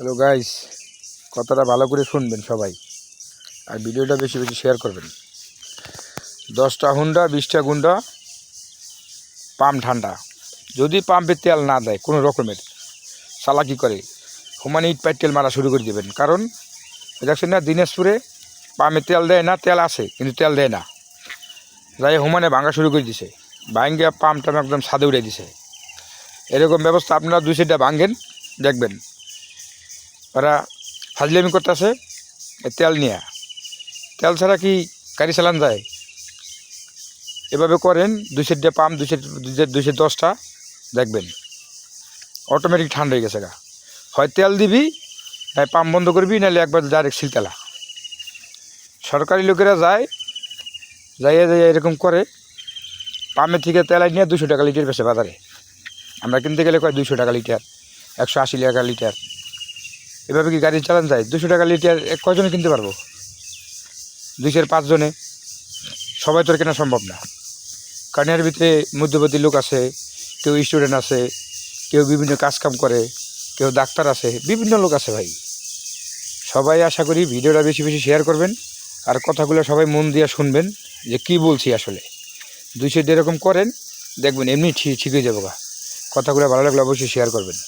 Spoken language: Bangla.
হ্যালো গাইস, কথাটা ভালো করে শুনবেন সবাই, আর ভিডিওটা বেশি বেশি শেয়ার করবেন। 10টা হুন্ডা 20টা গুন্ডা পাম্প ঠান্ডা, যদি পাম্পে তেল না দেয় কোনো রকমের চালাকি করে হুমানে ইট পাইট তেল মারা শুরু করে দেবেন। কারণ দেখছেন না, দিনাজপুরে পাম্পে তেল দেয় না, তেল আসে কিন্তু তেল দেয় না, যাই হুমানে ভাঙা শুরু করে দিছে, ভাঙ্গিয়া পাম্পটা একদম ছাদে উড়ে দিছে। এরকম ব্যবস্থা আপনারা 2-4টা ভাঙেন, দেখবেন ওরা ফাজলামি করতেছে তেল নিয়ে। তেল ছাড়া কি গাড়ি চালান যায়? এভাবে করেন 2-4টা পাম্প, 210টা, দেখবেন অটোমেটিক ঠান্ডা হয়ে গেছে গা। হয় তেল দিবি, নাই পাম্প বন্ধ করবি, নাহলে একবার ডাইরেক্ট সিলতেলা। সরকারি লোকেরা যাইয়া এরকম করে, পাম্পের থেকে তেল নিয়ে 200 টাকা লিটার বেচে বাজারে। আমরা কিনতে গেলে কয় 200 টাকা লিটার, 180 টাকা লিটার। এভাবে কি গাড়ি চালান যায়? 200 টাকা লিটার কয়জনে কিনতে পারবো? 2-5 জনে, সবাই তো আর কেনা সম্ভব না। কারণ এর ভিতরে মধ্যবর্তী লোক আছে, কেউ স্টুডেন্ট আছে, কেউ বিভিন্ন কাজকাম করে, কেউ ডাক্তার আছে, বিভিন্ন লোক আছে ভাই। সবাই আশা করি ভিডিওটা বেশি বেশি শেয়ার করবেন, আর কথাগুলো সবাই মন দিয়ে শুনবেন যে কি বলছি আসলে। 200 এরকম করেন, দেখবেন এমনি ঠিক হয়ে যাবো গা। কথাগুলো ভালো লাগলে অবশ্যই শেয়ার করবেন।